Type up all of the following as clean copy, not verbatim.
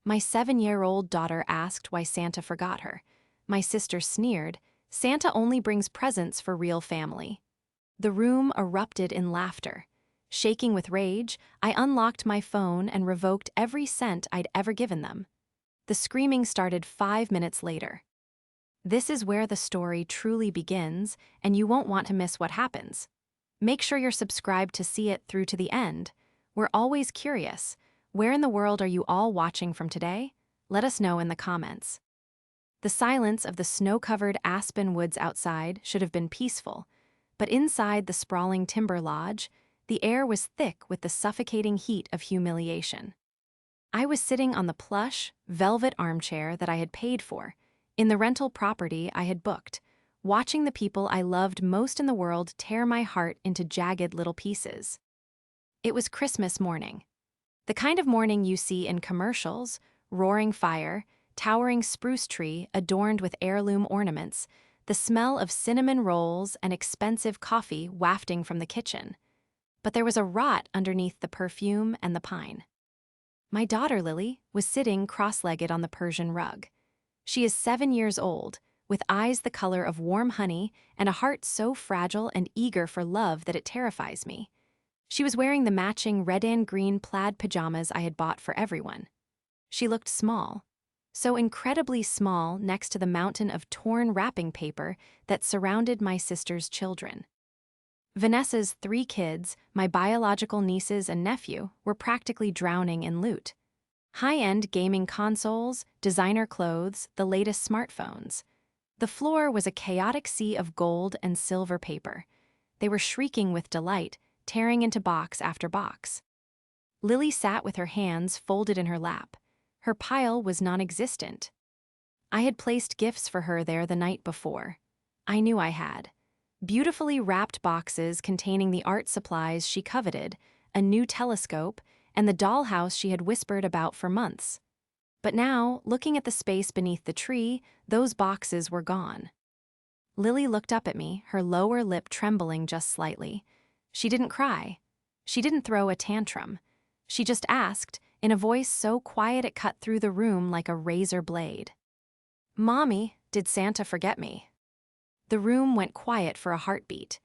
My 7-year-old daughter asked why Santa forgot her. My sister sneered, "Santa only brings presents for real family." The room erupted in laughter. Shaking with rage, I unlocked my phone and revoked every cent I'd ever given them. The screaming started 5 minutes later. This is where the story truly begins, and you won't want to miss what happens. Make sure you're subscribed to see it through to the end. We're always curious. Where in the world are you all watching from today? Let us know in the comments. The silence of the snow-covered aspen woods outside should have been peaceful, but inside the sprawling timber lodge, the air was thick with the suffocating heat of humiliation. I was sitting on the plush, velvet armchair that I had paid for, in the rental property I had booked, watching the people I loved most in the world tear my heart into jagged little pieces. It was Christmas morning. The kind of morning you see in commercials: roaring fire, towering spruce tree adorned with heirloom ornaments, the smell of cinnamon rolls and expensive coffee wafting from the kitchen. But there was a rot underneath the perfume and the pine. My daughter, Lily, was sitting cross-legged on the Persian rug. She is 7 years old, with eyes the color of warm honey and a heart so fragile and eager for love that it terrifies me. She was wearing the matching red and green plaid pajamas I had bought for everyone. She looked small, so incredibly small next to the mountain of torn wrapping paper that surrounded my sister's children. Vanessa's 3 kids, my biological nieces and nephew, were practically drowning in loot. High-end gaming consoles, designer clothes, the latest smartphones. The floor was a chaotic sea of gold and silver paper. They were shrieking with delight, tearing into box after box. Lily sat with her hands folded in her lap. Her pile was non-existent. I had placed gifts for her there the night before. I knew I had. Beautifully wrapped boxes containing the art supplies she coveted, a new telescope, and the dollhouse she had whispered about for months. But now, looking at the space beneath the tree, those boxes were gone. Lily looked up at me, her lower lip trembling just slightly. She didn't cry. She didn't throw a tantrum. She just asked, in a voice so quiet it cut through the room like a razor blade, "Mommy, did Santa forget me?" The room went quiet for a heartbeat.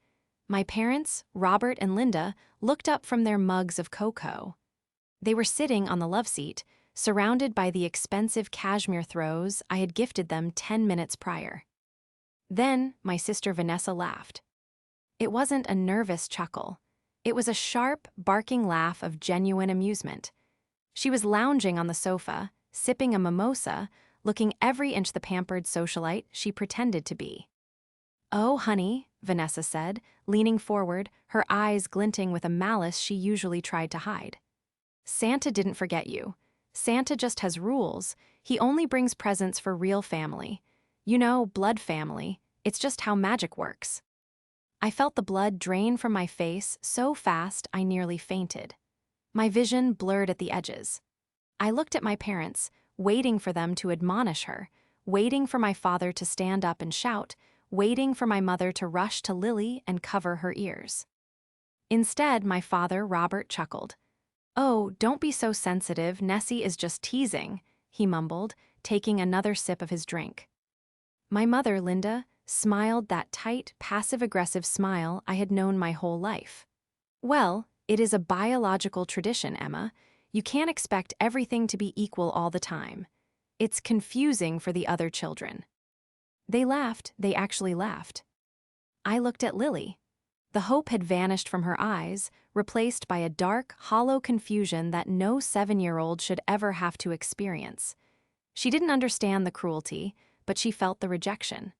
My parents, Robert and Linda, looked up from their mugs of cocoa. They were sitting on the love seat, surrounded by the expensive cashmere throws I had gifted them 10 minutes prior. Then my sister Vanessa laughed. It wasn't a nervous chuckle. It was a sharp, barking laugh of genuine amusement. She was lounging on the sofa, sipping a mimosa, looking every inch the pampered socialite she pretended to be. "Oh, honey," Vanessa said, leaning forward, her eyes glinting with a malice she usually tried to hide. "Santa didn't forget you. Santa just has rules. He only brings presents for real family. You know, blood family. It's just how magic works." I felt the blood drain from my face so fast I nearly fainted. My vision blurred at the edges. I looked at my parents, waiting for them to admonish her, waiting for my father to stand up and shout, waiting for my mother to rush to Lily and cover her ears. Instead, my father, Robert, chuckled. "Oh, don't be so sensitive, Nessie is just teasing," he mumbled, taking another sip of his drink. My mother, Linda, smiled that tight, passive-aggressive smile I had known my whole life. "Well, it is a biological tradition, Emma. You can't expect everything to be equal all the time. It's confusing for the other children." They laughed, they actually laughed. I looked at Lily. The hope had vanished from her eyes, replaced by a dark, hollow confusion that no 7-year-old should ever have to experience. She didn't understand the cruelty, but she felt the rejection.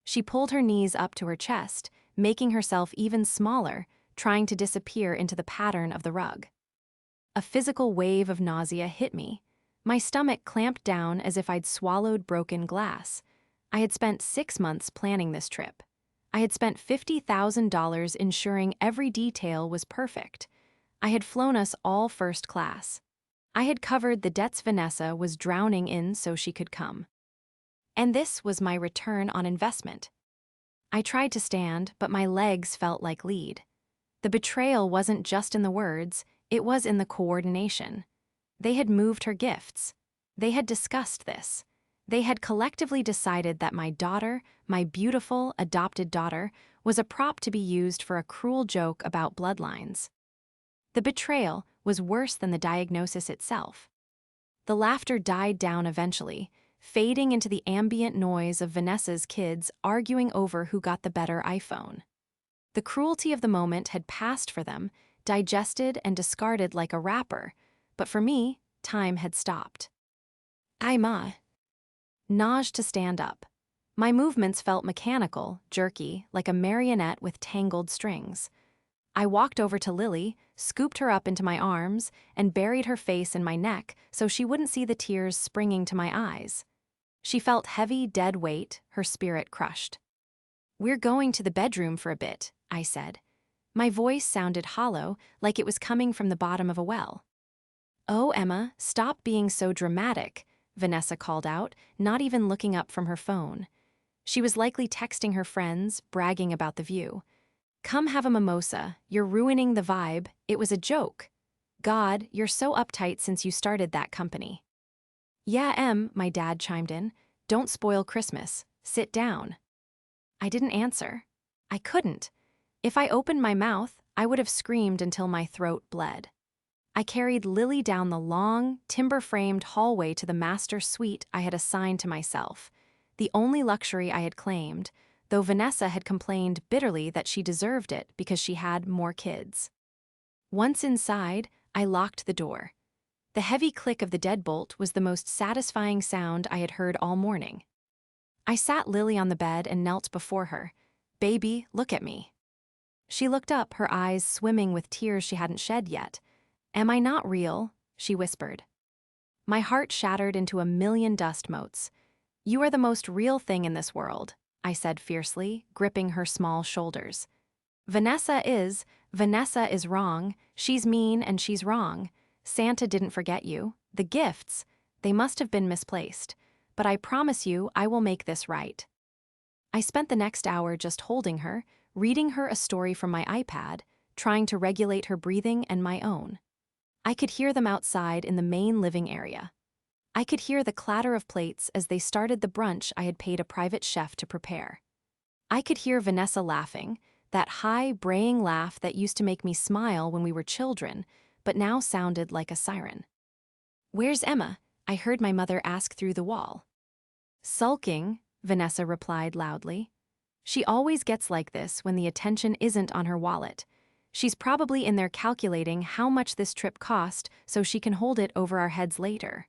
She pulled her knees up to her chest, making herself even smaller, trying to disappear into the pattern of the rug. A physical wave of nausea hit me. My stomach clamped down as if I'd swallowed broken glass. I had spent 6 months planning this trip. I had spent $50,000 ensuring every detail was perfect. I had flown us all first class. I had covered the debts Vanessa was drowning in so she could come. And this was my return on investment. I tried to stand, but my legs felt like lead. The betrayal wasn't just in the words, it was in the coordination. They had moved her gifts. They had discussed this. They had collectively decided that my daughter, my beautiful, adopted daughter, was a prop to be used for a cruel joke about bloodlines. The betrayal was worse than the diagnosis itself. The laughter died down eventually, fading into the ambient noise of Vanessa's kids arguing over who got the better iPhone. The cruelty of the moment had passed for them, digested and discarded like a wrapper, but for me, time had stopped. Ma nudged to stand up. My movements felt mechanical, jerky, like a marionette with tangled strings. I walked over to Lily, scooped her up into my arms, and buried her face in my neck so she wouldn't see the tears springing to my eyes. She felt heavy, dead weight, her spirit crushed. "We're going to the bedroom for a bit," I said. My voice sounded hollow, like it was coming from the bottom of a well. "Oh, Emma, stop being so dramatic," Vanessa called out, not even looking up from her phone. She was likely texting her friends, bragging about the view. "Come have a mimosa, you're ruining the vibe, it was a joke. God, you're so uptight since you started that company." "Yeah, my dad chimed in. "Don't spoil Christmas, sit down." I didn't answer. I couldn't. If I opened my mouth, I would have screamed until my throat bled. I carried Lily down the long, timber-framed hallway to the master suite I had assigned to myself, the only luxury I had claimed, though Vanessa had complained bitterly that she deserved it because she had more kids. Once inside, I locked the door. The heavy click of the deadbolt was the most satisfying sound I had heard all morning. I sat Lily on the bed and knelt before her. "Baby, look at me." She looked up, her eyes swimming with tears she hadn't shed yet. "Am I not real?" she whispered. My heart shattered into a million dust motes. "You are the most real thing in this world," I said fiercely, gripping her small shoulders. Vanessa is wrong, she's mean and she's wrong. Santa didn't forget you. The gifts, they must have been misplaced. But I promise you I will make this right." I spent the next hour just holding her, reading her a story from my iPad, trying to regulate her breathing and my own. I could hear them outside in the main living area. I could hear the clatter of plates as they started the brunch I had paid a private chef to prepare. I could hear Vanessa laughing, that high, braying laugh that used to make me smile when we were children, but now sounded like a siren. "Where's Emma?" I heard my mother ask through the wall. "Sulking," Vanessa replied loudly. "She always gets like this when the attention isn't on her wallet. She's probably in there calculating how much this trip cost so she can hold it over our heads later."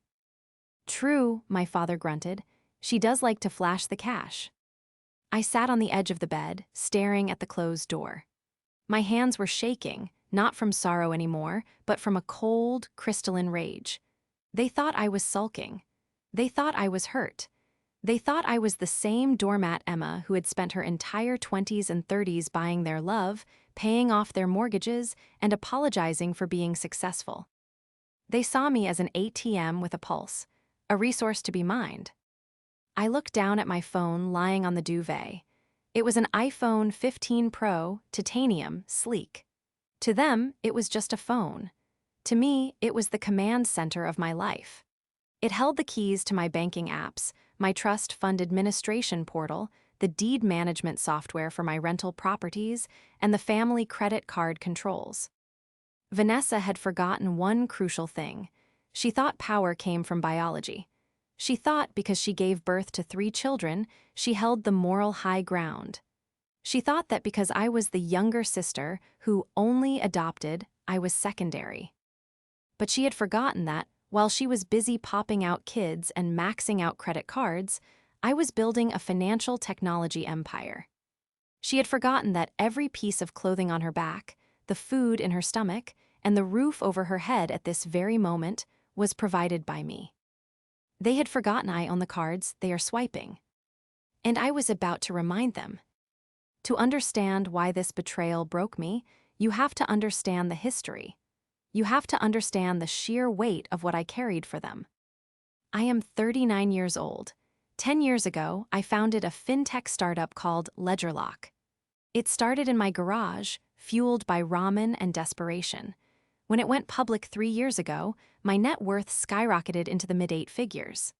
"True," my father grunted. "She does like to flash the cash." I sat on the edge of the bed, staring at the closed door. My hands were shaking, not from sorrow anymore, but from a cold, crystalline rage. They thought I was sulking. They thought I was hurt. They thought I was the same doormat Emma who had spent her entire 20s and 30s buying their love, paying off their mortgages, and apologizing for being successful. They saw me as an ATM with a pulse, a resource to be mined. I looked down at my phone lying on the duvet. It was an iPhone 15 Pro, titanium, sleek. To them, it was just a phone. To me, it was the command center of my life. It held the keys to my banking apps, my trust fund administration portal, the deed management software for my rental properties, and the family credit card controls. Vanessa had forgotten one crucial thing. She thought power came from biology. She thought because she gave birth to 3 children, she held the moral high ground. She thought that because I was the younger sister who only adopted, I was secondary. But she had forgotten that, while she was busy popping out kids and maxing out credit cards, I was building a financial technology empire. She had forgotten that every piece of clothing on her back, the food in her stomach, and the roof over her head at this very moment was provided by me. They had forgotten I own the cards they are swiping. And I was about to remind them. To understand why this betrayal broke me, you have to understand the history. You have to understand the sheer weight of what I carried for them. I am 39 years old. 10 years ago, I founded a fintech startup called LedgerLock. It started in my garage, fueled by ramen and desperation. When it went public 3 years ago, my net worth skyrocketed into the mid-8 figures.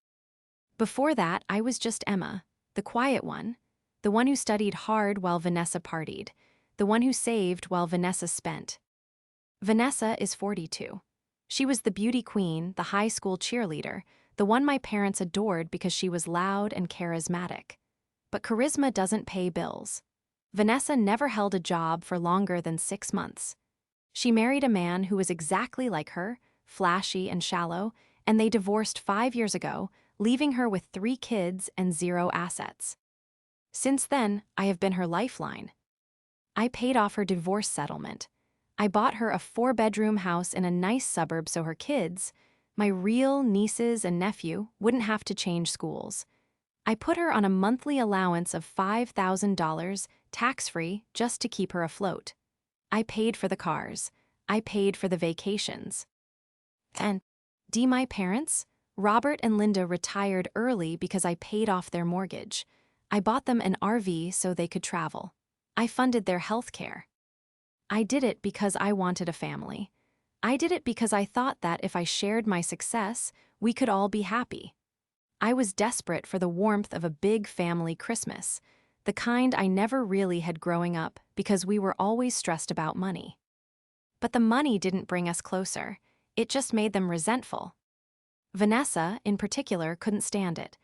Before that, I was just Emma, the quiet one, the one who studied hard while Vanessa partied, the one who saved while Vanessa spent. Vanessa is 42. She was the beauty queen, the high school cheerleader, the one my parents adored because she was loud and charismatic. But charisma doesn't pay bills. Vanessa never held a job for longer than 6 months. She married a man who was exactly like her, flashy and shallow, and they divorced 5 years ago, leaving her with 3 kids and 0 assets. Since then, I have been her lifeline. I paid off her divorce settlement. I bought her a 4-bedroom house in a nice suburb so her kids, my real nieces and nephew, wouldn't have to change schools. I put her on a monthly allowance of $5,000, tax-free, just to keep her afloat. I paid for the cars. I paid for the vacations. And my parents? Robert and Linda retired early because I paid off their mortgage. I bought them an RV so they could travel. I funded their health care. I did it because I wanted a family. I did it because I thought that if I shared my success, we could all be happy. I was desperate for the warmth of a big family Christmas, the kind I never really had growing up because we were always stressed about money. But the money didn't bring us closer. It just made them resentful. Vanessa, in particular, couldn't stand it.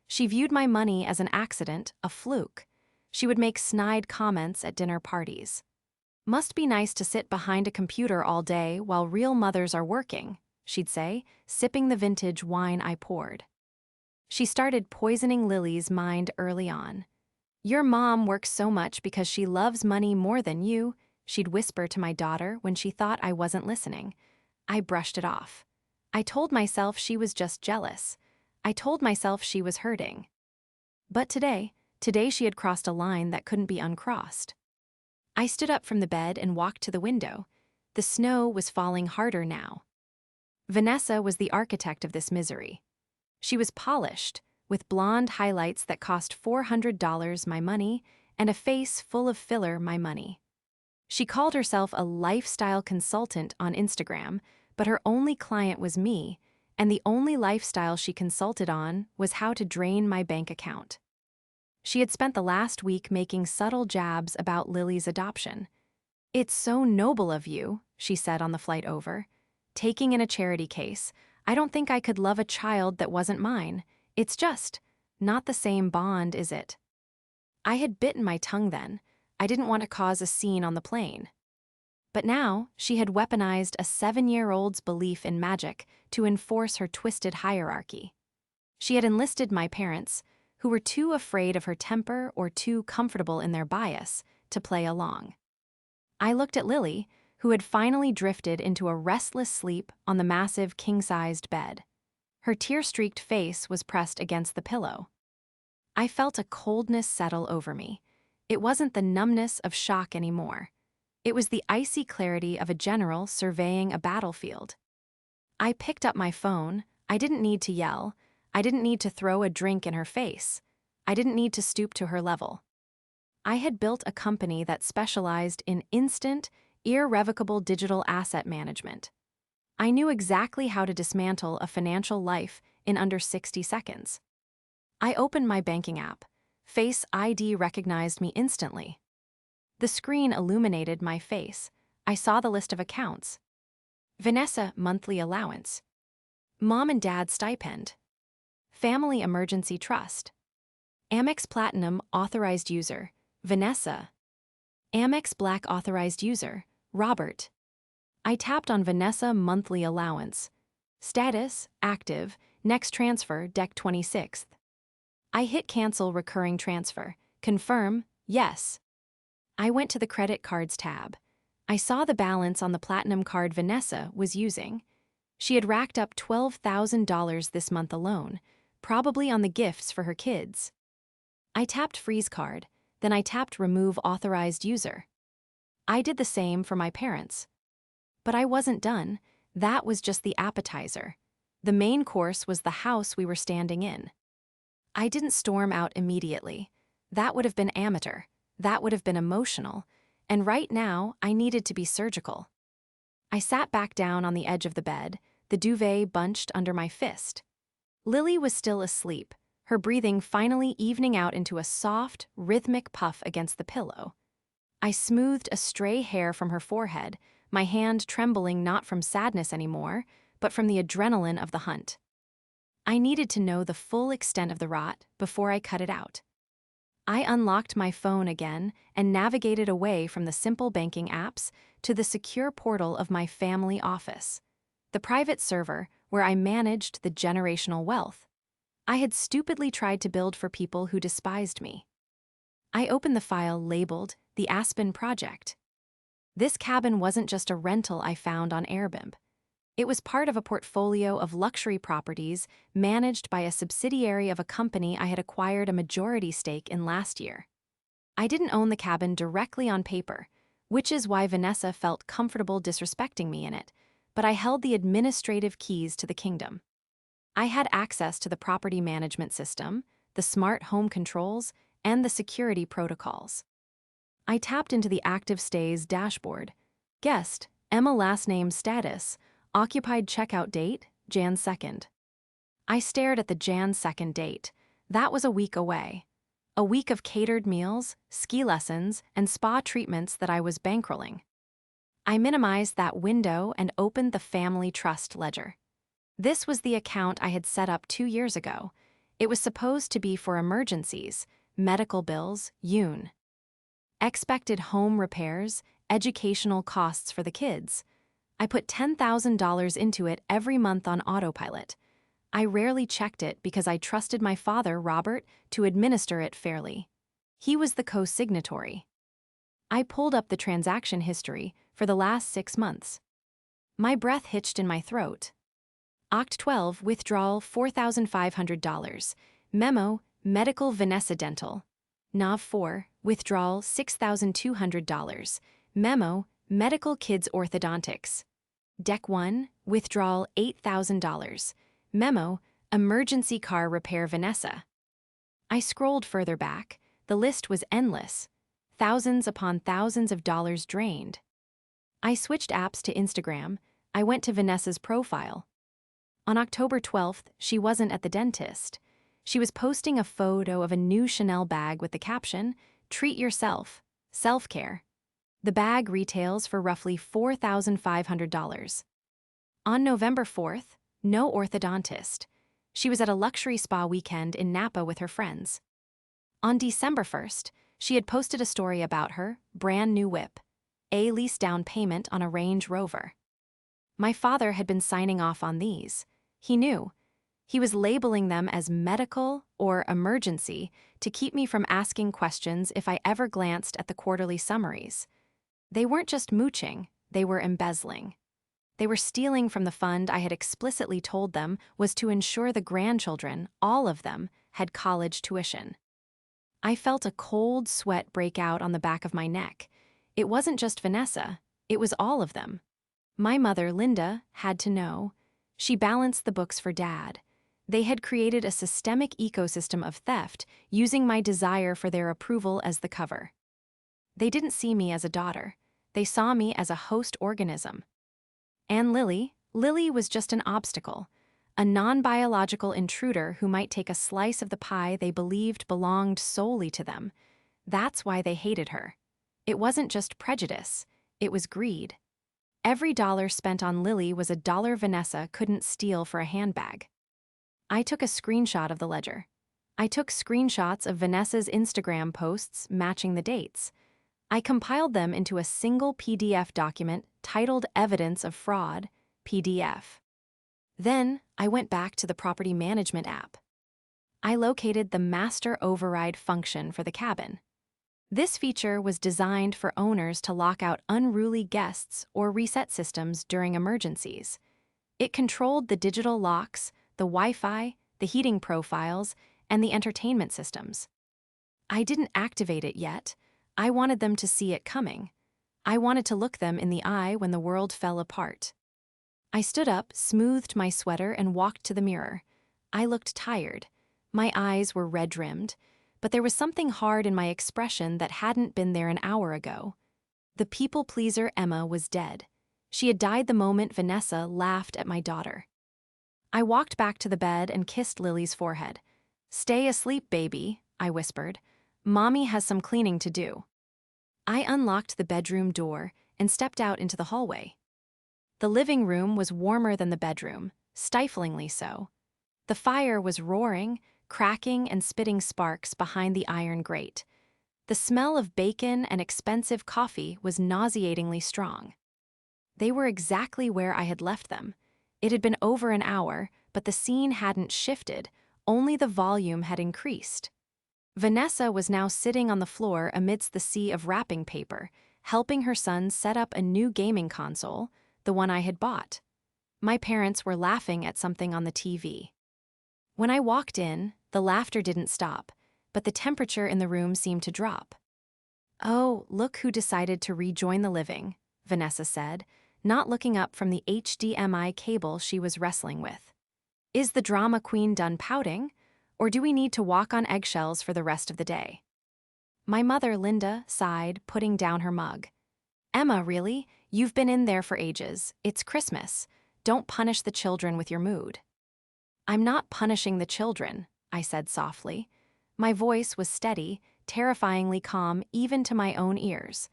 She viewed my money as an accident, a fluke. She would make snide comments at dinner parties. "Must be nice to sit behind a computer all day while real mothers are working," she'd say, sipping the vintage wine I poured. She started poisoning Lily's mind early on. "Your mom works so much because she loves money more than you," she'd whisper to my daughter when she thought I wasn't listening. I brushed it off. I told myself she was just jealous. I told myself she was hurting. But today she had crossed a line that couldn't be uncrossed. I stood up from the bed and walked to the window. The snow was falling harder now. Vanessa was the architect of this misery. She was polished, with blonde highlights that cost $400 my money and a face full of filler my money. She called herself a lifestyle consultant on Instagram, but her only client was me, and the only lifestyle she consulted on was how to drain my bank account. She had spent the last week making subtle jabs about Lily's adoption. "It's so noble of you," she said on the flight over. "Taking in a charity case, I don't think I could love a child that wasn't mine. It's just not the same bond, is it?" I had bitten my tongue then. I didn't want to cause a scene on the plane. But now, she had weaponized a 7-year-old's belief in magic to enforce her twisted hierarchy. She had enlisted my parents, who were too afraid of her temper or too comfortable in their bias, to play along. I looked at Lily, who had finally drifted into a restless sleep on the massive king-sized bed. Her tear-streaked face was pressed against the pillow. I felt a coldness settle over me. It wasn't the numbness of shock anymore. It was the icy clarity of a general surveying a battlefield. I picked up my phone. I didn't need to yell. I didn't need to throw a drink in her face. I didn't need to stoop to her level. I had built a company that specialized in instant, irrevocable digital asset management. I knew exactly how to dismantle a financial life in under 60 seconds. I opened my banking app. Face ID recognized me instantly. The screen illuminated my face. I saw the list of accounts. Vanessa monthly allowance. Mom and Dad stipend. Family emergency trust. Amex Platinum authorized user, Vanessa. Amex Black authorized user, Robert. I tapped on Vanessa monthly allowance. Status, active, next transfer, Dec 26th. I hit cancel recurring transfer. Confirm, yes. I went to the credit cards tab. I saw the balance on the platinum card Vanessa was using. She had racked up $12,000 this month alone, probably on the gifts for her kids. I tapped freeze card, then I tapped remove authorized user. I did the same for my parents. But I wasn't done. That was just the appetizer. The main course was the house we were standing in. I didn't storm out immediately. That would have been amateur. That would have been emotional. And right now, I needed to be surgical. I sat back down on the edge of the bed, the duvet bunched under my fist. Lily was still asleep, her breathing finally evening out into a soft, rhythmic puff against the pillow. I smoothed a stray hair from her forehead, my hand trembling not from sadness anymore, but from the adrenaline of the hunt. I needed to know the full extent of the rot before I cut it out. I unlocked my phone again and navigated away from the simple banking apps to the secure portal of my family office, the private server where I managed the generational wealth I had stupidly tried to build for people who despised me. I opened the file labeled The Aspen Project. This cabin wasn't just a rental I found on Airbnb. It was part of a portfolio of luxury properties managed by a subsidiary of a company I had acquired a majority stake in last year. I didn't own the cabin directly on paper, which is why Vanessa felt comfortable disrespecting me in it, but I held the administrative keys to the kingdom. I had access to the property management system, the smart home controls, and the security protocols. I tapped into the active stays dashboard. Guest, Emma last name status, occupied checkout date, Jan 2nd. I stared at the Jan 2nd date. That was a week away. A week of catered meals, ski lessons, and spa treatments that I was bankrolling. I minimized that window and opened the family trust ledger. This was the account I had set up 2 years ago. It was supposed to be for emergencies, medical bills, expected home repairs, educational costs for the kids. I put $10,000 into it every month on autopilot. I rarely checked it because I trusted my father, Robert, to administer it fairly. He was the co-signatory. I pulled up the transaction history for the last 6 months. My breath hitched in my throat. Oct 12, withdrawal $4,500. Memo, medical Vanessa Dental. Nav 4, withdrawal $6,200. Memo, medical kids orthodontics. Dec 1, withdrawal $8,000. Memo, emergency car repair Vanessa. I scrolled further back. The list was endless. Thousands upon thousands of dollars drained. I switched apps to Instagram. I went to Vanessa's profile. On October 12th, she wasn't at the dentist. She was posting a photo of a new Chanel bag with the caption, "Treat yourself, self-care." The bag retails for roughly $4,500. On November 4th, no orthodontist. She was at a luxury spa weekend in Napa with her friends. On December 1st, she had posted a story about her brand new whip, a lease down payment on a Range Rover. My father had been signing off on these. He knew. He was labeling them as medical or emergency to keep me from asking questions if I ever glanced at the quarterly summaries. They weren't just mooching, they were embezzling. They were stealing from the fund I had explicitly told them was to ensure the grandchildren, all of them, had college tuition. I felt a cold sweat break out on the back of my neck. It wasn't just Vanessa, it was all of them. My mother, Linda, had to know. She balanced the books for Dad. They had created a systemic ecosystem of theft using my desire for their approval as the cover. They didn't see me as a daughter. They saw me as a host organism. And Lily was just an obstacle, a non-biological intruder who might take a slice of the pie they believed belonged solely to them. That's why they hated her. It wasn't just prejudice, it was greed. Every dollar spent on Lily was a dollar Vanessa couldn't steal for a handbag. I took a screenshot of the ledger. I took screenshots of Vanessa's Instagram posts matching the dates. I compiled them into a single PDF document titled Evidence of Fraud, PDF. Then I went back to the property management app. I located the master override function for the cabin. This feature was designed for owners to lock out unruly guests or reset systems during emergencies. It controlled the digital locks, the Wi-Fi, the heating profiles, and the entertainment systems. I didn't activate it yet. I wanted them to see it coming. I wanted to look them in the eye when the world fell apart. I stood up, smoothed my sweater, and walked to the mirror. I looked tired. My eyes were red-rimmed, but there was something hard in my expression that hadn't been there an hour ago. The people-pleaser Emma was dead. She had died the moment Vanessa laughed at my daughter. I walked back to the bed and kissed Lily's forehead. "Stay asleep, baby," I whispered. "Mommy has some cleaning to do." I unlocked the bedroom door and stepped out into the hallway. The living room was warmer than the bedroom, stiflingly so. The fire was roaring, cracking and spitting sparks behind the iron grate. The smell of bacon and expensive coffee was nauseatingly strong. They were exactly where I had left them. It had been over an hour, but the scene hadn't shifted, only the volume had increased. Vanessa was now sitting on the floor amidst the sea of wrapping paper, helping her son set up a new gaming console, the one I had bought. My parents were laughing at something on the TV. When I walked in, the laughter didn't stop, but the temperature in the room seemed to drop. "Oh, look who decided to rejoin the living," Vanessa said, not looking up from the HDMI cable she was wrestling with. "Is the drama queen done pouting, or do we need to walk on eggshells for the rest of the day?" My mother, Linda, sighed, putting down her mug. "Emma, really? You've been in there for ages. It's Christmas. Don't punish the children with your mood." "I'm not punishing the children," I said softly. My voice was steady, terrifyingly calm even to my own ears.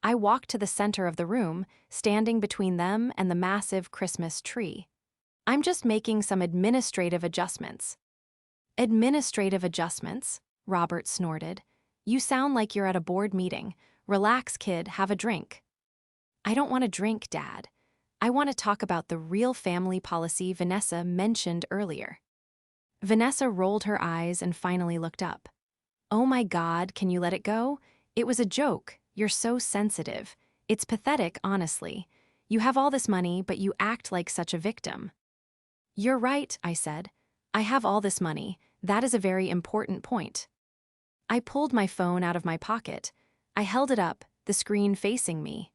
I walked to the center of the room, standing between them and the massive Christmas tree. "I'm just making some administrative adjustments." "Administrative adjustments?" Robert snorted. "You sound like you're at a board meeting. Relax, kid, have a drink." "I don't want a drink, Dad. I want to talk about the real family policy Vanessa mentioned earlier." Vanessa rolled her eyes and finally looked up. "Oh my God, can you let it go? It was a joke. You're so sensitive. It's pathetic, honestly. You have all this money, but you act like such a victim." "You're right," I said. "I have all this money. That is a very important point." I pulled my phone out of my pocket. I held it up, the screen facing me.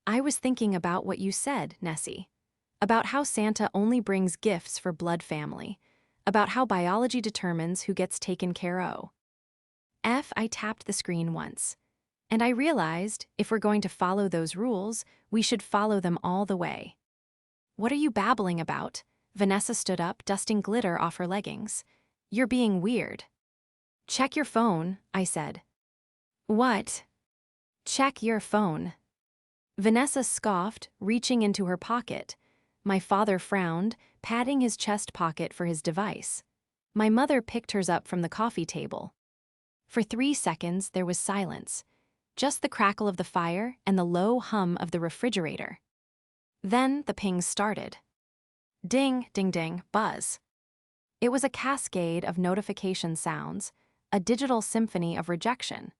"I was thinking about what you said, Nessie. About how Santa only brings gifts for blood family. About how biology determines who gets taken care of." I tapped the screen once. And I realized, if we're going to follow those rules, we should follow them all the way. "What are you babbling about?" Vanessa stood up, dusting glitter off her leggings. "You're being weird." "Check your phone," I said. "What?" "Check your phone." Vanessa scoffed, reaching into her pocket. My father frowned, patting his chest pocket for his device. My mother picked hers up from the coffee table. For 3 seconds, there was silence. Just the crackle of the fire and the low hum of the refrigerator. Then the pings started. Ding, ding, ding, buzz. It was a cascade of notification sounds, a digital symphony of rejection.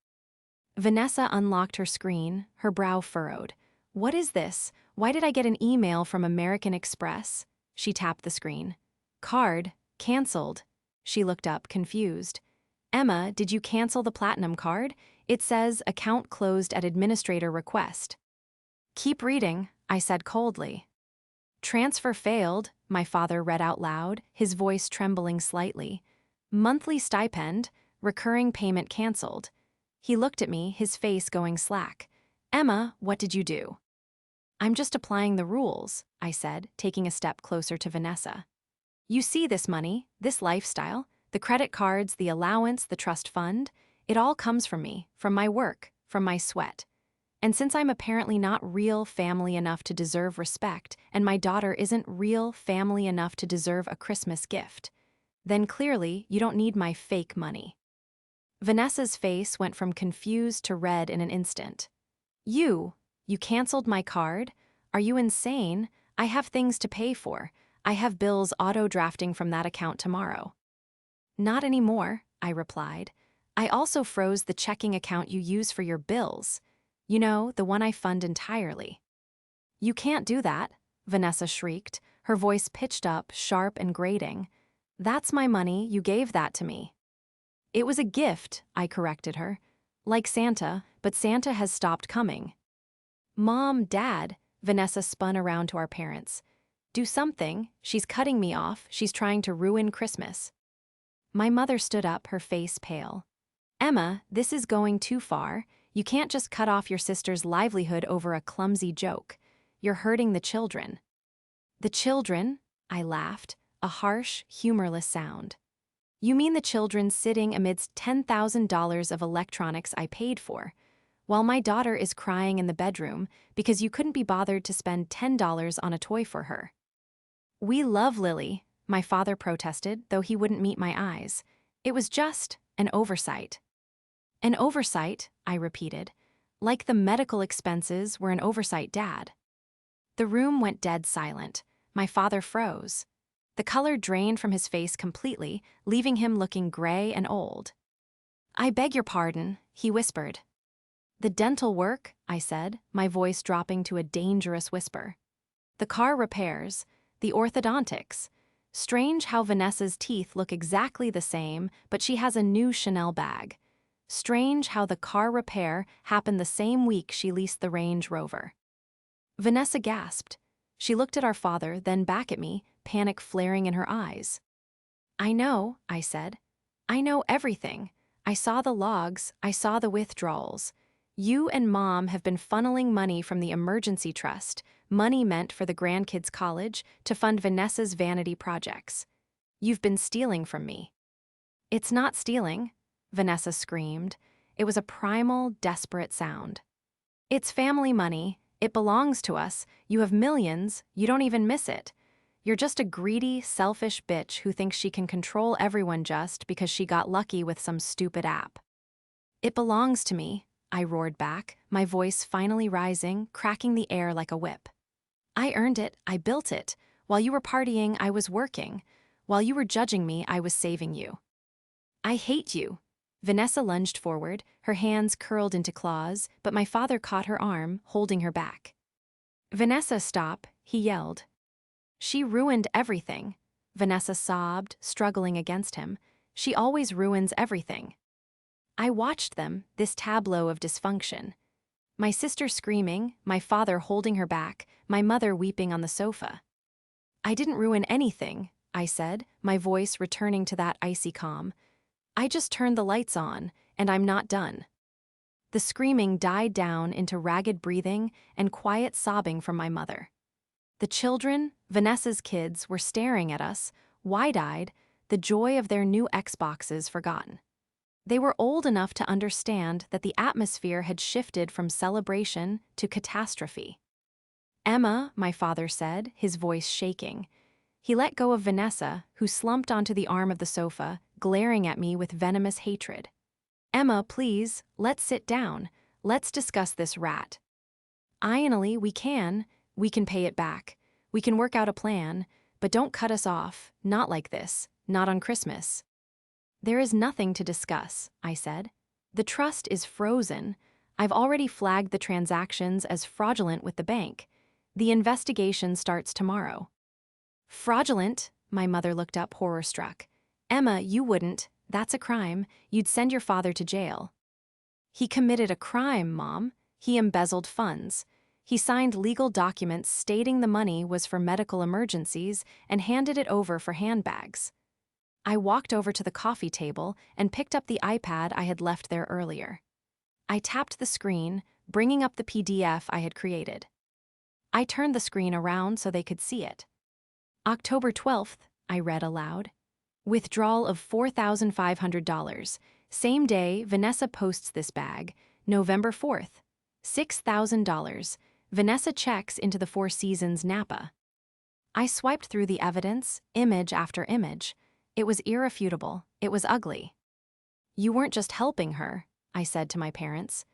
Vanessa unlocked her screen, her brow furrowed. "What is this? Why did I get an email from American Express?" She tapped the screen. "Card, canceled." She looked up, confused. "Emma, did you cancel the Platinum card? It says account closed at administrator request." "Keep reading," I said coldly. "Transfer failed," my father read out loud, his voice trembling slightly. "Monthly stipend, recurring payment canceled." He looked at me, his face going slack. "Emma, what did you do?" "I'm just applying the rules," I said, taking a step closer to Vanessa. "You see this money, this lifestyle, the credit cards, the allowance, the trust fund, it all comes from me, from my work, from my sweat. And since I'm apparently not real family enough to deserve respect, and my daughter isn't real family enough to deserve a Christmas gift, then clearly you don't need my fake money." Vanessa's face went from confused to red in an instant. You canceled my card? Are you insane? I have things to pay for. I have bills auto-drafting from that account tomorrow." "Not anymore," I replied. "I also froze the checking account you use for your bills. You know, the one I fund entirely." "You can't do that," Vanessa shrieked, her voice pitched up, sharp and grating. "That's my money, you gave that to me." "It was a gift," I corrected her. "Like Santa, but Santa has stopped coming." "Mom, Dad," Vanessa spun around to our parents. "Do something. She's cutting me off. She's trying to ruin Christmas." My mother stood up, her face pale. "Emma, this is going too far. You can't just cut off your sister's livelihood over a clumsy joke. You're hurting the children." "The children?" I laughed, a harsh, humorless sound. "You mean the children sitting amidst $10,000 of electronics I paid for, while my daughter is crying in the bedroom because you couldn't be bothered to spend $10 on a toy for her." "We love Lily," my father protested, though he wouldn't meet my eyes. "It was just an oversight." "An oversight," I repeated, like the medical expenses were an oversight, Dad. The room went dead silent. My father froze. The color drained from his face completely, leaving him looking gray and old. "I beg your pardon," he whispered. "The dental work," I said, my voice dropping to a dangerous whisper. "The car repairs, the orthodontics. Strange how Vanessa's teeth look exactly the same, but she has a new Chanel bag. Strange how the car repair happened the same week she leased the Range Rover." Vanessa gasped. She looked at our father, then back at me, panic flaring in her eyes. "I know," I said. "I know everything. I saw the logs, I saw the withdrawals. You and Mom have been funneling money from the emergency trust, money meant for the grandkids' college, to fund Vanessa's vanity projects. You've been stealing from me." "It's not stealing," Vanessa screamed. It was a primal, desperate sound. "It's family money. It belongs to us. You have millions. You don't even miss it. You're just a greedy, selfish bitch who thinks she can control everyone just because she got lucky with some stupid app." "It belongs to me," I roared back, my voice finally rising, cracking the air like a whip. "I earned it. I built it. While you were partying, I was working. While you were judging me, I was saving you." "I hate you." Vanessa lunged forward, her hands curled into claws, but my father caught her arm, holding her back. "Vanessa, stop," he yelled. "She ruined everything." Vanessa sobbed, struggling against him. "She always ruins everything." I watched them, this tableau of dysfunction. My sister screaming, my father holding her back, my mother weeping on the sofa. "I didn't ruin anything," I said, my voice returning to that icy calm. "I just turned the lights on, and I'm not done." The screaming died down into ragged breathing and quiet sobbing from my mother. The children, Vanessa's kids, were staring at us, wide-eyed, the joy of their new Xboxes forgotten. They were old enough to understand that the atmosphere had shifted from celebration to catastrophe. "Emma," my father said, his voice shaking. He let go of Vanessa, who slumped onto the arm of the sofa, glaring at me with venomous hatred. "Emma, please, let's sit down. Let's discuss this rat. Finally, we can pay it back. We can work out a plan, but don't cut us off, not like this, not on Christmas." "There is nothing to discuss," I said. "The trust is frozen. I've already flagged the transactions as fraudulent with the bank. The investigation starts tomorrow." "Fraudulent?" My mother looked up, horror-struck. "Emma, you wouldn't. That's a crime. You'd send your father to jail." "He committed a crime, Mom. He embezzled funds. He signed legal documents stating the money was for medical emergencies and handed it over for handbags." I walked over to the coffee table and picked up the iPad I had left there earlier. I tapped the screen, bringing up the PDF I had created. I turned the screen around so they could see it. "October 12th, I read aloud. "Withdrawal of $4,500. Same day, Vanessa posts this bag. November 4th. $6,000. Vanessa checks into the Four Seasons Napa." I swiped through the evidence, image after image. It was irrefutable. It was ugly. "You weren't just helping her," I said to my parents.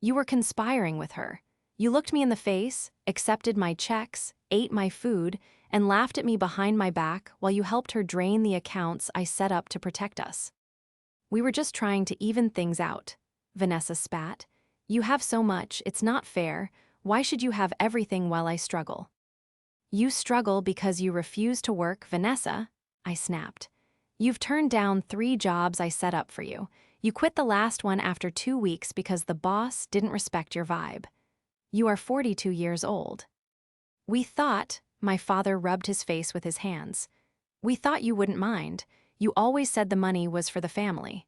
"You were conspiring with her. You looked me in the face, accepted my checks, ate my food, and laughed at me behind my back while you helped her drain the accounts I set up to protect us." "We were just trying to even things out," Vanessa spat. "You have so much, it's not fair. Why should you have everything while I struggle?" "You struggle because you refuse to work, Vanessa," I snapped. "You've turned down 3 jobs I set up for you. You quit the last one after 2 weeks because the boss didn't respect your vibe. You are 42 years old." "We thought," my father rubbed his face with his hands, "we thought you wouldn't mind. You always said the money was for the family."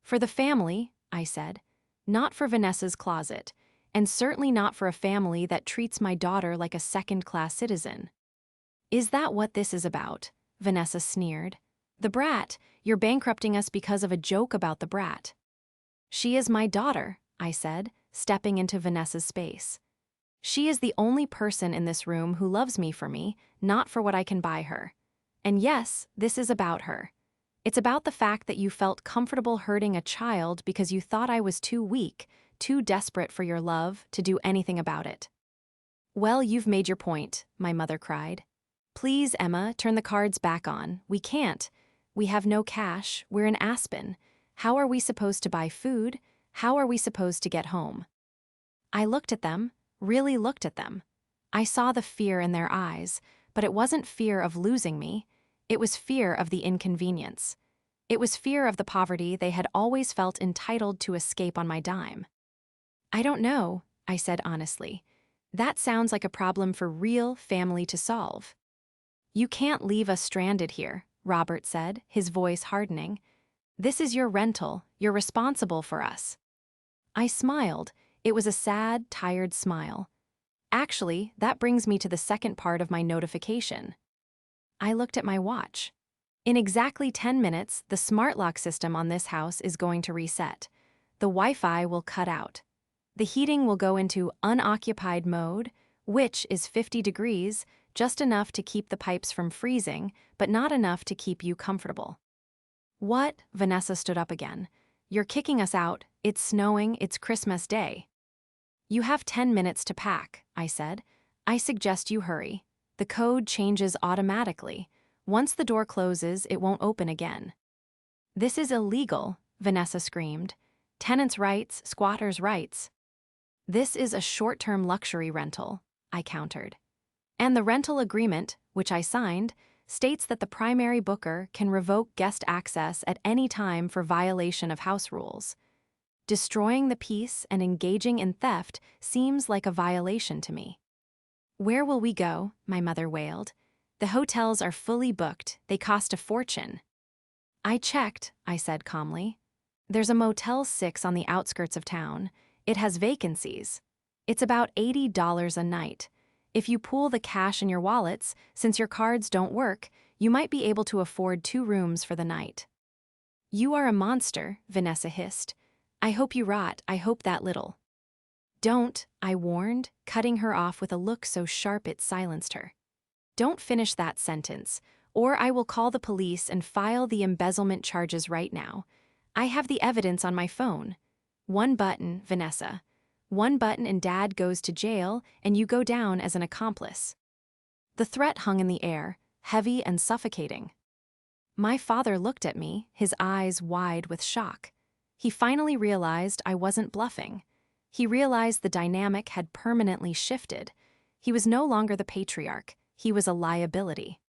"For the family," I said, "not for Vanessa's closet. and certainly not for a family that treats my daughter like a second-class citizen. Is that what this is about? Vanessa sneered. The brat, you're bankrupting us because of a joke about the brat. She is my daughter, I said, stepping into Vanessa's space. She is the only person in this room who loves me for me, not for what I can buy her. And yes, this is about her. It's about the fact that you felt comfortable hurting a child because you thought I was too weak, too desperate for your love to do anything about it. Well, you've made your point, my mother cried. Please, Emma, turn the cards back on. We can't. We have no cash. We're in Aspen. How are we supposed to buy food? How are we supposed to get home? I looked at them, really looked at them. I saw the fear in their eyes, but it wasn't fear of losing me. It was fear of the inconvenience. It was fear of the poverty they had always felt entitled to escape on my dime. I don't know, I said honestly. That sounds like a problem for real family to solve. You can't leave us stranded here, Robert said, his voice hardening. This is your rental. You're responsible for us. I smiled. It was a sad, tired smile. Actually, that brings me to the second part of my notification. I looked at my watch. In exactly 10 minutes, the smart lock system on this house is going to reset. The Wi-Fi will cut out. The heating will go into unoccupied mode, which is 50 degrees, just enough to keep the pipes from freezing, but not enough to keep you comfortable. What? Vanessa stood up again. You're kicking us out. It's snowing. It's Christmas Day. You have 10 minutes to pack, I said. I suggest you hurry. The code changes automatically. Once the door closes, it won't open again. This is illegal, Vanessa screamed. Tenants' rights, squatters' rights. This is a short-term luxury rental, I countered. And the rental agreement, which I signed, states that the primary booker can revoke guest access at any time for violation of house rules. Destroying the peace and engaging in theft seems like a violation to me. Where will we go? My mother wailed. The hotels are fully booked. They cost a fortune. I checked, I said calmly. There's a Motel 6 on the outskirts of town. It has vacancies. It's about $80 a night. If you pool the cash in your wallets, since your cards don't work, you might be able to afford 2 rooms for the night. You are a monster, Vanessa hissed. I hope you rot. I hope that little. Don't, I warned, cutting her off with a look so sharp it silenced her. Don't finish that sentence, or I will call the police and file the embezzlement charges right now. I have the evidence on my phone. One button, Vanessa. One button and Dad goes to jail, and you go down as an accomplice. The threat hung in the air, heavy and suffocating. My father looked at me, his eyes wide with shock. He finally realized I wasn't bluffing. He realized the dynamic had permanently shifted. He was no longer the patriarch. He was a liability.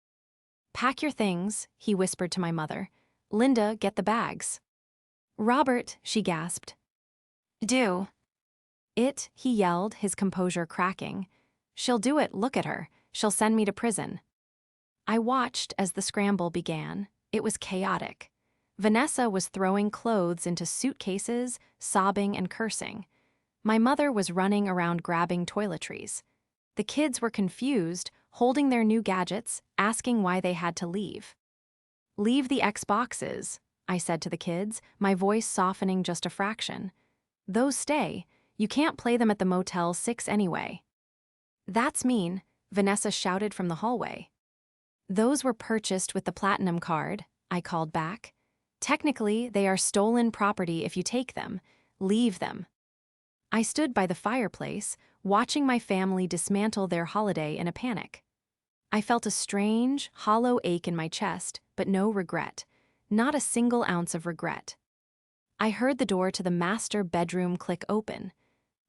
Pack your things, he whispered to my mother. Linda, get the bags. Robert, she gasped. Do. It, he yelled, his composure cracking. She'll do it, look at her. She'll send me to prison. I watched as the scramble began. It was chaotic. Vanessa was throwing clothes into suitcases, sobbing and cursing. My mother was running around grabbing toiletries. The kids were confused, holding their new gadgets, asking why they had to leave. Leave the Xboxes, I said to the kids, my voice softening just a fraction. Those stay. You can't play them at the Motel 6 anyway. That's mean, Vanessa shouted from the hallway. Those were purchased with the Platinum card, I called back. Technically, they are stolen property if you take them. Leave them. I stood by the fireplace, watching my family dismantle their holiday in a panic. I felt a strange, hollow ache in my chest, but no regret. Not a single ounce of regret. I heard the door to the master bedroom click open.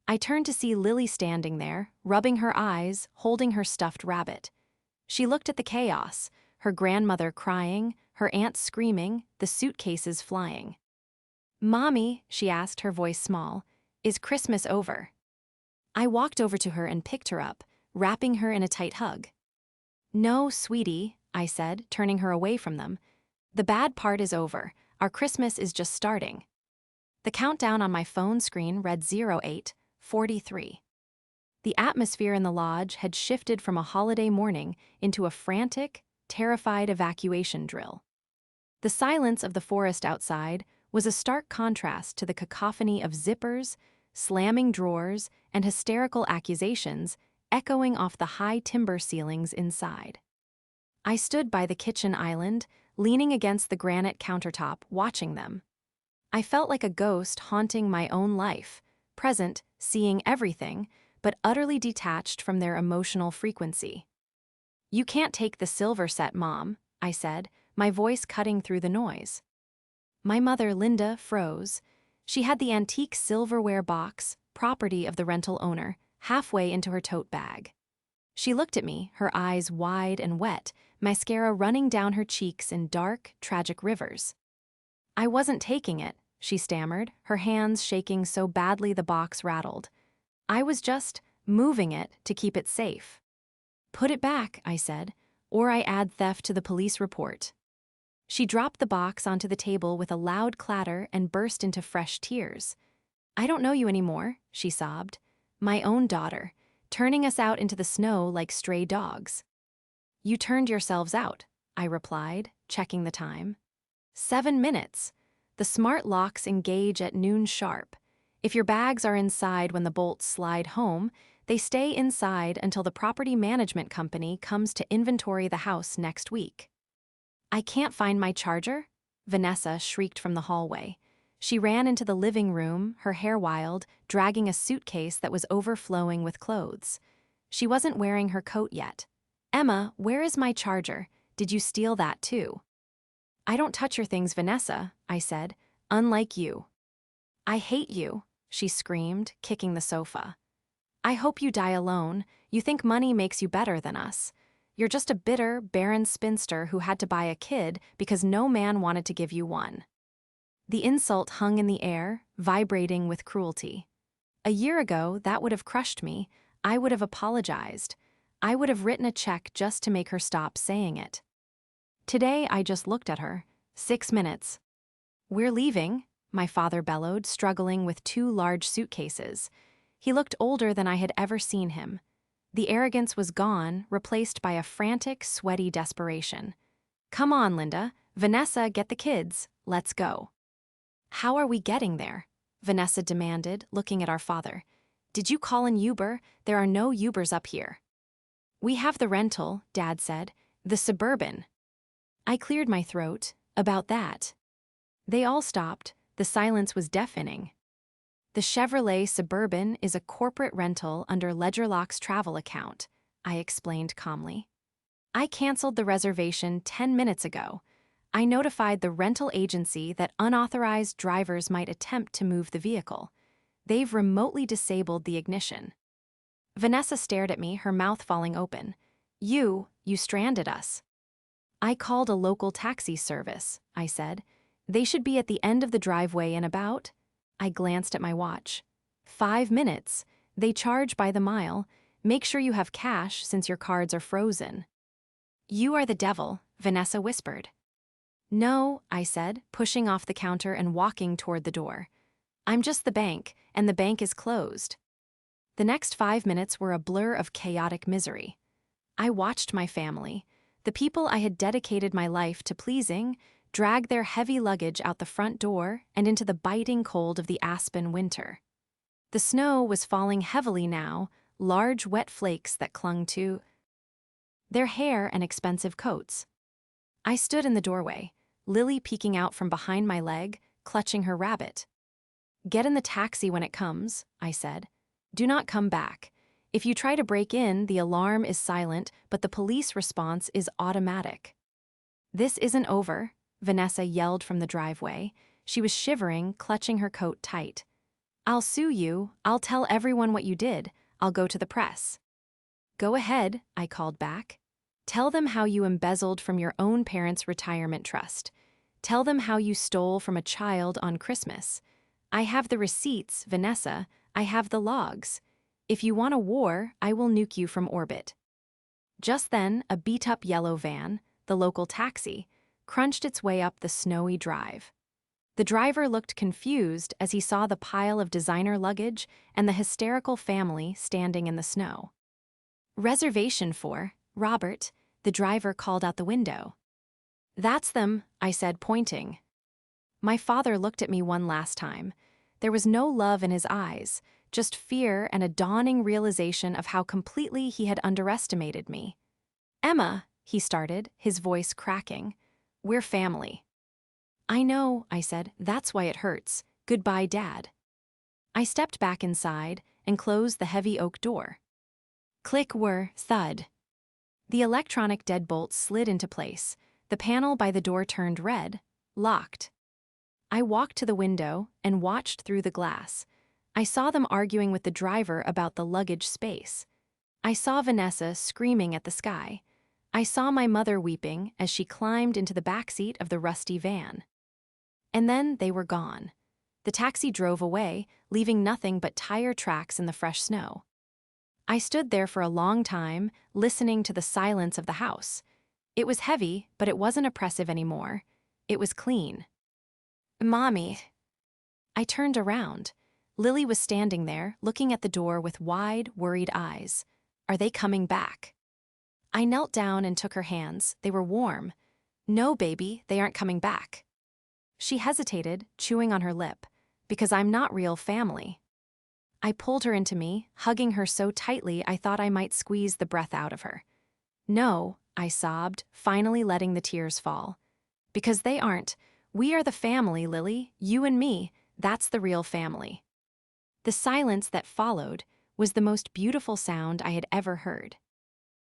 I turned to see Lily standing there, rubbing her eyes, holding her stuffed rabbit. She looked at the chaos, her grandmother crying, her aunt screaming, the suitcases flying. Mommy, she asked, her voice small, is Christmas over? I walked over to her and picked her up, wrapping her in a tight hug. No, sweetie, I said, turning her away from them. The bad part is over. Our Christmas is just starting. The countdown on my phone screen read 08, 43. The atmosphere in the lodge had shifted from a holiday morning into a frantic, terrified evacuation drill. The silence of the forest outside was a stark contrast to the cacophony of zippers, slamming drawers, and hysterical accusations echoing off the high timber ceilings inside. I stood by the kitchen island, leaning against the granite countertop, watching them. I felt like a ghost haunting my own life, present, seeing everything, but utterly detached from their emotional frequency. "You can't take the silver set, Mom," I said, my voice cutting through the noise. My mother, Linda, froze. She had the antique silverware box, property of the rental owner, halfway into her tote bag. She looked at me, her eyes wide and wet, mascara running down her cheeks in dark, tragic rivers. "I wasn't taking it," she stammered, her hands shaking so badly the box rattled. "I was just moving it to keep it safe." "Put it back," I said, "or I add theft to the police report." She dropped the box onto the table with a loud clatter and burst into fresh tears. "I don't know you anymore," she sobbed. "My own daughter, turning us out into the snow like stray dogs." "You turned yourselves out," I replied, checking the time. 7 minutes. The smart locks engage at noon sharp. If your bags are inside when the bolts slide home, they stay inside until the property management company comes to inventory the house next week. "I can't find my charger," Vanessa shrieked from the hallway. She ran into the living room, her hair wild, dragging a suitcase that was overflowing with clothes. She wasn't wearing her coat yet. "Emma, where is my charger? Did you steal that too?" "I don't touch your things, Vanessa," I said, "unlike you." "I hate you," she screamed, kicking the sofa. "I hope you die alone. You think money makes you better than us. You're just a bitter, barren spinster who had to buy a kid because no man wanted to give you one." The insult hung in the air, vibrating with cruelty. A year ago, that would have crushed me. I would have apologized. I would have written a check just to make her stop saying it. Today, I just looked at her. 6 minutes. "We're leaving," my father bellowed, struggling with 2 large suitcases. He looked older than I had ever seen him. The arrogance was gone, replaced by a frantic, sweaty desperation. "Come on, Linda. Vanessa, get the kids. Let's go." "How are we getting there?" Vanessa demanded, looking at our father. "Did you call an Uber? There are no Ubers up here." "We have the rental," Dad said. "The Suburban." I cleared my throat. About that. They all stopped. The silence was deafening. "The Chevrolet Suburban is a corporate rental under LedgerLock's travel account," I explained calmly. "I canceled the reservation 10 minutes ago. I notified the rental agency that unauthorized drivers might attempt to move the vehicle. They've remotely disabled the ignition." Vanessa stared at me, her mouth falling open. You stranded us." "I called a local taxi service," I said. "They should be at the end of the driveway in about—" I glanced at my watch. 5 minutes. They charge by the mile. Make sure you have cash since your cards are frozen." "You are the devil," Vanessa whispered. "No," I said, pushing off the counter and walking toward the door. "I'm just the bank, and the bank is closed." The next 5 minutes were a blur of chaotic misery. I watched my family, the people I had dedicated my life to pleasing, drag their heavy luggage out the front door and into the biting cold of the Aspen winter. The snow was falling heavily now, large wet flakes that clung to their hair and expensive coats. I stood in the doorway, Lily peeking out from behind my leg, clutching her rabbit. "Get in the taxi when it comes," I said. "Do not come back. If you try to break in, the alarm is silent, but the police response is automatic." "This isn't over," Vanessa yelled from the driveway. She was shivering, clutching her coat tight. "I'll sue you. I'll tell everyone what you did. I'll go to the press." "Go ahead," I called back. "Tell them how you embezzled from your own parents' retirement trust. Tell them how you stole from a child on Christmas. I have the receipts, Vanessa. I have the logs. If you want a war, I will nuke you from orbit." Just then, a beat-up yellow van, the local taxi, crunched its way up the snowy drive. The driver looked confused as he saw the pile of designer luggage and the hysterical family standing in the snow. "Reservation for Robert," the driver called out the window. "That's them," I said, pointing. My father looked at me one last time. There was no love in his eyes, just fear and a dawning realization of how completely he had underestimated me. "Emma," he started, his voice cracking. "We're family." "I know," I said. "That's why it hurts. Goodbye, Dad." I stepped back inside and closed the heavy oak door. Click, whir, thud. The electronic deadbolt slid into place. The panel by the door turned red, locked. I walked to the window and watched through the glass. I saw them arguing with the driver about the luggage space. I saw Vanessa screaming at the sky. I saw my mother weeping as she climbed into the backseat of the rusty van. And then they were gone. The taxi drove away, leaving nothing but tire tracks in the fresh snow. I stood there for a long time, listening to the silence of the house. It was heavy, but it wasn't oppressive anymore. It was clean. "Mommy." I turned around. Lily was standing there, looking at the door with wide, worried eyes. "Are they coming back?" I knelt down and took her hands. They were warm. "No, baby, they aren't coming back." She hesitated, chewing on her lip. "Because I'm not real family." I pulled her into me, hugging her so tightly I thought I might squeeze the breath out of her. "No," I sobbed, finally letting the tears fall. "Because they aren't. We are the family, Lily. You and me. That's the real family." The silence that followed was the most beautiful sound I had ever heard.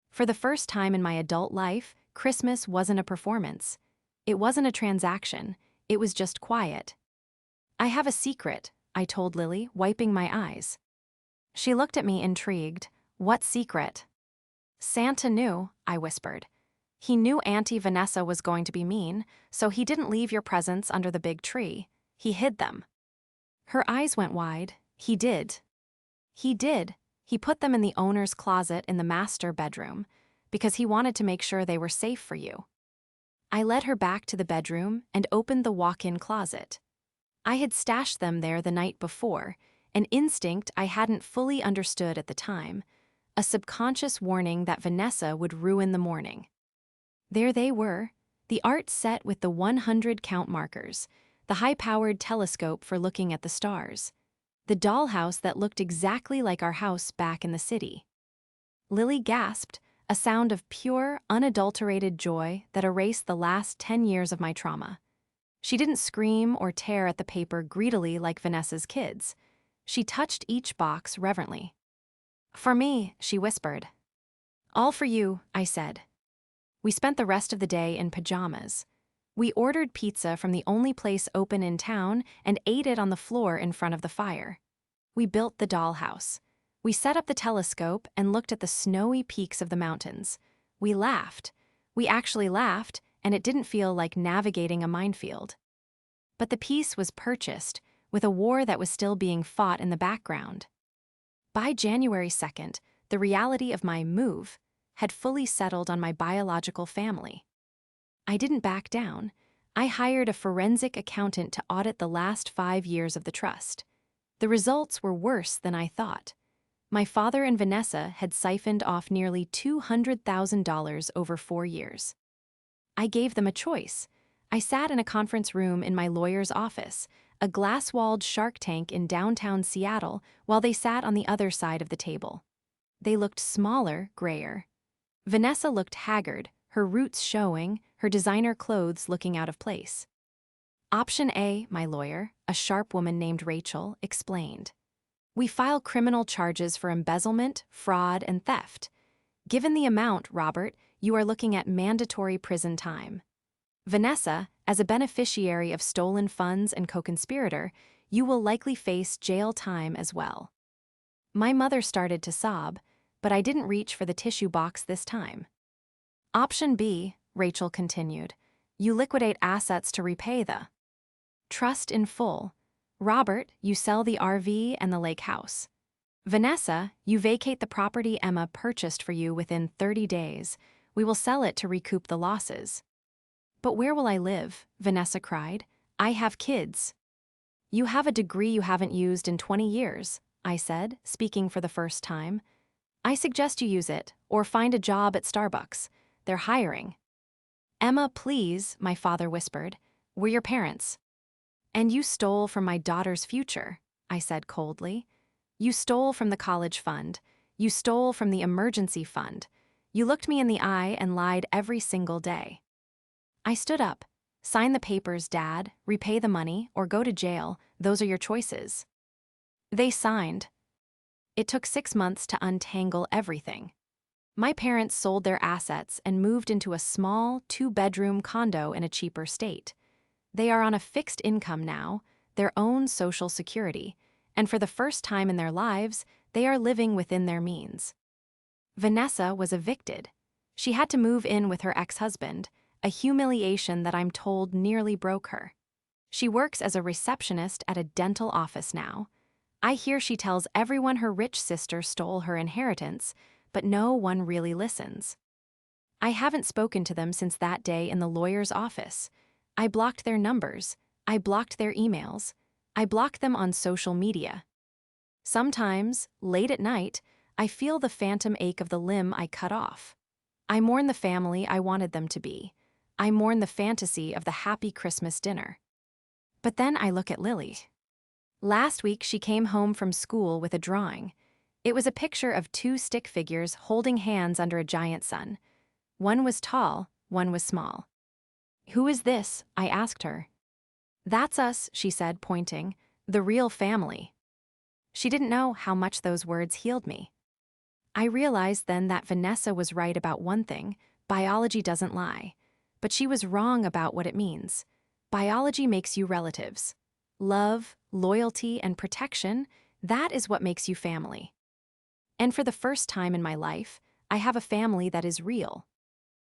For the first time in my adult life, Christmas wasn't a performance. It wasn't a transaction. It was just quiet. "I have a secret," I told Lily, wiping my eyes. She looked at me intrigued. "What secret?" "Santa knew," I whispered. "He knew Auntie Vanessa was going to be mean, so he didn't leave your presents under the big tree. He hid them." Her eyes went wide. "He did." "He did. He put them in the owner's closet in the master bedroom, because he wanted to make sure they were safe for you." I led her back to the bedroom and opened the walk-in closet. I had stashed them there the night before, an instinct I hadn't fully understood at the time, a subconscious warning that Vanessa would ruin the morning. There they were, the art set with the 100 count markers, the high-powered telescope for looking at the stars, the dollhouse that looked exactly like our house back in the city. Lily gasped, a sound of pure, unadulterated joy that erased the last 10 years of my trauma. She didn't scream or tear at the paper greedily like Vanessa's kids. She touched each box reverently. "For me," she whispered. "All for you," I said. We spent the rest of the day in pajamas. We ordered pizza from the only place open in town and ate it on the floor in front of the fire. We built the dollhouse. We set up the telescope and looked at the snowy peaks of the mountains. We laughed. We actually laughed, and it didn't feel like navigating a minefield. But the peace was purchased, with a war that was still being fought in the background. By January 2nd, the reality of my move had fully settled on my biological family. I didn't back down. I hired a forensic accountant to audit the last 5 years of the trust. The results were worse than I thought. My father and Vanessa had siphoned off nearly $200,000 over 4 years. I gave them a choice. I sat in a conference room in my lawyer's office, a glass-walled Shark Tank in downtown Seattle, while they sat on the other side of the table. They looked smaller, grayer. Vanessa looked haggard, her roots showing, her designer clothes looking out of place. Option A, my lawyer, a sharp woman named Rachel, explained. We file criminal charges for embezzlement, fraud, and theft. Given the amount, Robert, you are looking at mandatory prison time. Vanessa, as a beneficiary of stolen funds and co-conspirator, you will likely face jail time as well. My mother started to sob, but I didn't reach for the tissue box this time. Option B, Rachel continued, you liquidate assets to repay the trust in full. Robert, you sell the RV and the lake house. Vanessa, you vacate the property Emma purchased for you within 30 days. We will sell it to recoup the losses. But where will I live? Vanessa cried. I have kids. You have a degree you haven't used in 20 years, I said, speaking for the first time. I suggest you use it, or find a job at Starbucks. They're hiring. Emma, please, my father whispered. We're your parents. And you stole from my daughter's future, I said coldly. You stole from the college fund. You stole from the emergency fund. You looked me in the eye and lied every single day. I stood up. Sign the papers, Dad, repay the money, or go to jail. Those are your choices. They signed. It took 6 months to untangle everything. My parents sold their assets and moved into a small, 2-bedroom condo in a cheaper state. They are on a fixed income now, their own social security, and for the first time in their lives, they are living within their means. Vanessa was evicted. She had to move in with her ex-husband, a humiliation that I'm told nearly broke her. She works as a receptionist at a dental office now. I hear she tells everyone her rich sister stole her inheritance, but no one really listens. I haven't spoken to them since that day in the lawyer's office. I blocked their numbers. I blocked their emails. I blocked them on social media. Sometimes, late at night, I feel the phantom ache of the limb I cut off. I mourn the family I wanted them to be. I mourn the fantasy of the happy Christmas dinner. But then I look at Lily. Last week she came home from school with a drawing. It was a picture of 2 stick figures holding hands under a giant sun. One was tall, one was small. Who is this? I asked her. That's us, she said, pointing. The real family. She didn't know how much those words healed me. I realized then that Vanessa was right about one thing: biology doesn't lie. But she was wrong about what it means. Biology makes you relatives. Love, loyalty, and protection, that is what makes you family. And for the first time in my life, I have a family that is real.